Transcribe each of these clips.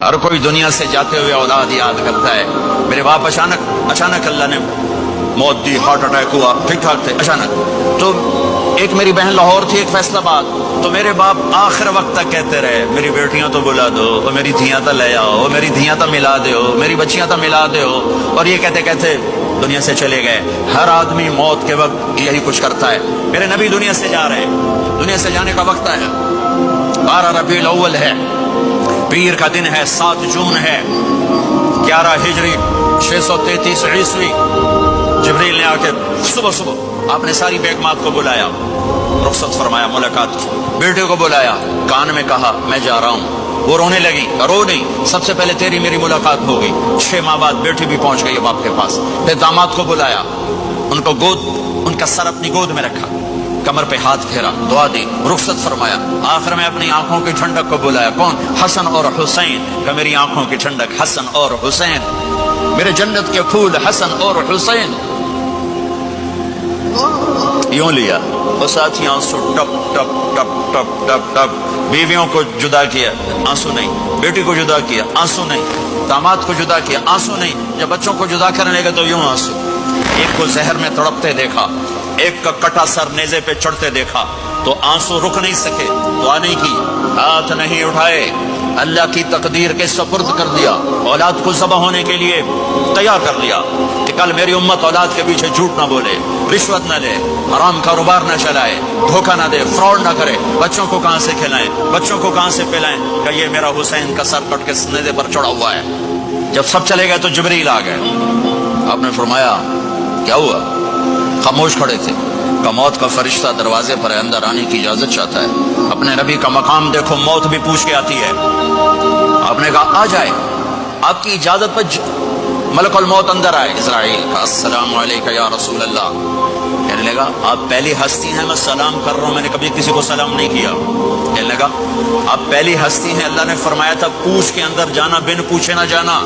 ہر کوئی دنیا سے جاتے ہوئے اولاد یاد کرتا ہے. میرے باپ اچانک اللہ نے موت دی, ہارٹ اٹیک ہوا, ٹھیک ٹھاک تھے, اچانک. تو ایک میری بہن لاہور تھی, ایک فیصل آباد. تو میرے باپ آخر وقت تک کہتے رہے میری بیٹیاں تو بلا دو, اور میری دھیاں تو لے آؤ, میری دھیاں تو ملا دو, میری بچیاں تو ملا دو. اور یہ کہتے کہتے دنیا سے چلے گئے. ہر آدمی موت کے وقت یہی کچھ کرتا ہے. میرے نبی دنیا سے جا رہے ہیں, دنیا سے جانے کا وقت ہے. 12 ربیع الاول ہے, پیر کا دن ہے, 7 جون ہے, 11 ہجری 633 عیسوی. جبریل نے آ کے صبح آپ نے ساری بیگمات کو بلایا, رخصت فرمایا ملاقات کی. بیٹے کو بلایا, کان میں کہا میں جا رہا ہوں. وہ رونے لگی, رو نہیں, سب سے پہلے تیری میری ملاقات ہو گئی. 6 ماہ بعد بیٹی بھی پہنچ گئی باپ کے پاس. پھر داماد کو بلایا, ان کا سر اپنی گود میں رکھا, کمر پہ ہاتھ پھیرا, دعا دی, رخصت فرمایا. آخر میں اپنی آنکھوں کی ٹھنڈک کو بلایا. کون؟ حسن اور حسین. کہ میری آنکھوں کی ٹھنڈک حسن اور حسین, میرے جنت کے پھول حسن اور حسین. یوں لیا وہ ساتھی, آنسو ٹپ ٹپ ٹپ ٹپ ٹپ ٹپ. بیویوں کو جدا کیا, آنسو نہیں. بیٹی کو جدا کیا, آنسو نہیں. داماد کو جدا کیا, آنسو نہیں. جب بچوں کو جدا کرنے لگے تو یوں آنسو. ایک کو زہر میں تڑپتے دیکھا, ایک کا کٹا سر نیزے پہ چڑھتے دیکھا, تو آنسو رک نہیں سکے, دعا نہیں کی, ہاتھ نہیں اٹھائے, اللہ کی تقدیر کے سپرد کر دیا. اولاد کو ذبح ہونے کے لیے تیار کر لیا کہ کل میری امت اولاد کے پیچھے جھوٹ نہ بولے, رشوت نہ لے, حرام کاروبار نہ چلائے, دھوکہ نہ دے, فراڈ نہ کرے. بچوں کو کہاں سے کھلائیں, بچوں کو کہاں سے پلائیں, کہ یہ میرا حسین کا سر کٹ کے نیزے پر چڑھا ہوا ہے. جب سب چلے گئے تو جبریل آ گئے. آپ نے فرمایا کیا ہوا؟ خاموش کھڑے تھے. کہ موت کا فرشتہ دروازے پر اندر آنے کی اجازت چاہتا ہے. اپنے نبی کا مقام دیکھو, موت بھی پوچھ کے آتی ہے. آپ نے کہا آ جائے, آپ کی اجازت پر ملک الموت اندر آئے. اسرائیل کا السلام علیکم یا رسول اللہ. کہنے لگا آپ پہلی ہستی ہیں, میں سلام کر رہا ہوں, میں نے کبھی کسی کو سلام نہیں کیا. کہنے لگا آپ پہلی ہستی ہیں, اللہ نے فرمایا تھا پوچھ کے اندر جانا, بن پوچھے نہ جانا.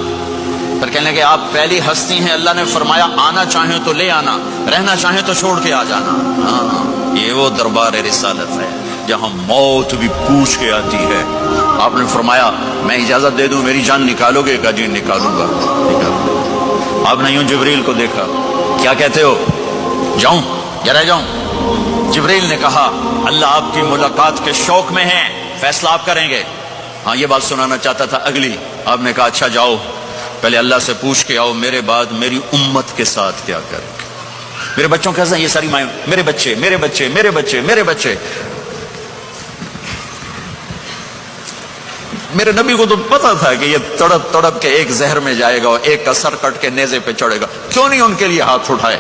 پھر کہنے لگے آپ پہلی ہستی ہیں, اللہ نے فرمایا آنا چاہیں تو لے آنا, رہنا چاہیں تو چھوڑ کے آ جانا. ہاں, یہ وہ دربار رسالت ہے جہاں موت بھی پوچھ کے آتی ہے. آپ نے فرمایا میں اجازت دے دوں میری جان نکالو گے؟ کہا جی نکالوں گا. آپ نے یوں جبریل کو دیکھا, کیا کہتے ہو, جاؤں یا رہ جاؤں؟ جبریل نے کہا اللہ آپ کی ملاقات کے شوق میں ہے, فیصلہ آپ کریں گے. ہاں یہ بات سنانا چاہتا تھا اگلی. آپ نے کہا اچھا جاؤ, پہلے اللہ سے پوچھ کے آؤ میرے بعد میری امت کے ساتھ کیا کریں گے. میرے بچوں کے ساتھ یہ ساری مائیں, میرے بچے میرے بچے میرے بچے میرے بچے. میرے نبی کو تو پتا تھا کہ یہ تڑپ تڑپ کے ایک زہر میں جائے گا اور ایک کا سر کٹ کے نیزے پہ چڑھے گا. کیوں نہیں ان کے لیے ہاتھ اٹھائے,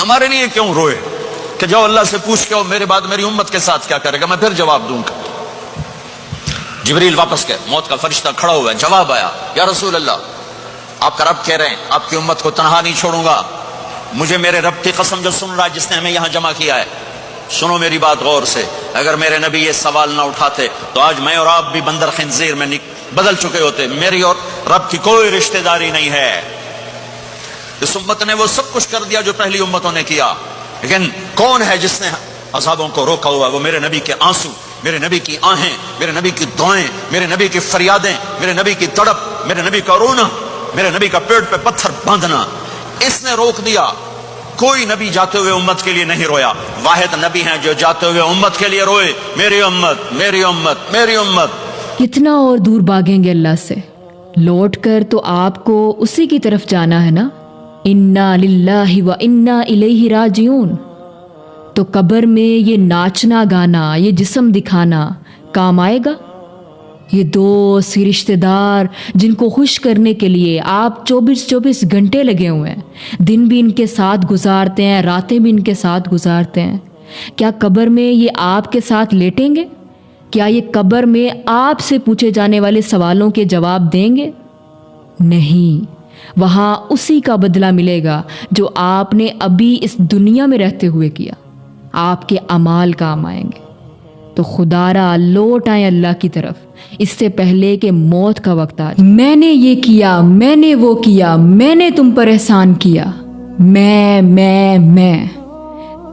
ہمارے لیے کیوں روئے کہ جاؤ اللہ سے پوچھ کے آؤ میرے بعد میری امت کے ساتھ کیا کرے گا, میں پھر جواب دوں گا. جبریل واپس گئے, موت کا فرشتہ کھڑا ہوا ہے. جواب آیا یا رسول اللہ آپ کا رب کہہ رہے ہیں آپ کی امت کو تنہا نہیں چھوڑوں گا. مجھے میرے رب کی قسم جو سن رہا ہے جس نے ہمیں یہاں جمع کیا ہے, سنو میری بات غور سے. اگر میرے نبی یہ سوال نہ اٹھاتے تو آج میں اور آپ بھی بندر خنزیر میں بدل چکے ہوتے. میری اور رب کی کوئی رشتہ داری نہیں ہے. اس امت نے وہ سب کچھ کر دیا جو پہلی امتوں نے کیا, لیکن کون ہے جس نے عذابوں کو روکا ہوا؟ وہ میرے نبی کے آنسو, میرے نبی کی آہیں, میرے نبی کی دعائیں, میرے نبی کی فریادیں, میرے نبی کی تڑپ, میرے نبی کا رونا, میرے نبی کا پیٹ پہ پتھر باندھنا. اس نے روک دیا. کوئی نبی جاتے ہوئے امت کے لیے نہیں رویا. واحد نبی ہیں جو جاتے ہوئے امت کے لیے روئے, میری امت میری امت میری امت. کتنا اور دور بھاگیں گے اللہ سے, لوٹ کر تو آپ کو اسی کی طرف جانا ہے نا. انا للہ و انا الیہ راجعون. تو قبر میں یہ ناچنا گانا, یہ جسم دکھانا کام آئے گا؟ یہ دوست, یہ رشتہ دار جن کو خوش کرنے کے لیے آپ 24 گھنٹے لگے ہوئے ہیں, دن بھی ان کے ساتھ گزارتے ہیں, راتیں بھی ان کے ساتھ گزارتے ہیں, کیا قبر میں یہ آپ کے ساتھ لیٹیں گے؟ کیا یہ قبر میں آپ سے پوچھے جانے والے سوالوں کے جواب دیں گے؟ نہیں, وہاں اسی کا بدلہ ملے گا جو آپ نے ابھی اس دنیا میں رہتے ہوئے کیا. آپ کے اعمال کام آئیں گے. تو خدا را لوٹ آئیں اللہ کی طرف اس سے پہلے کہ موت کا وقت آ جائے. میں نے یہ کیا, میں نے وہ کیا, میں نے تم پر احسان کیا, میں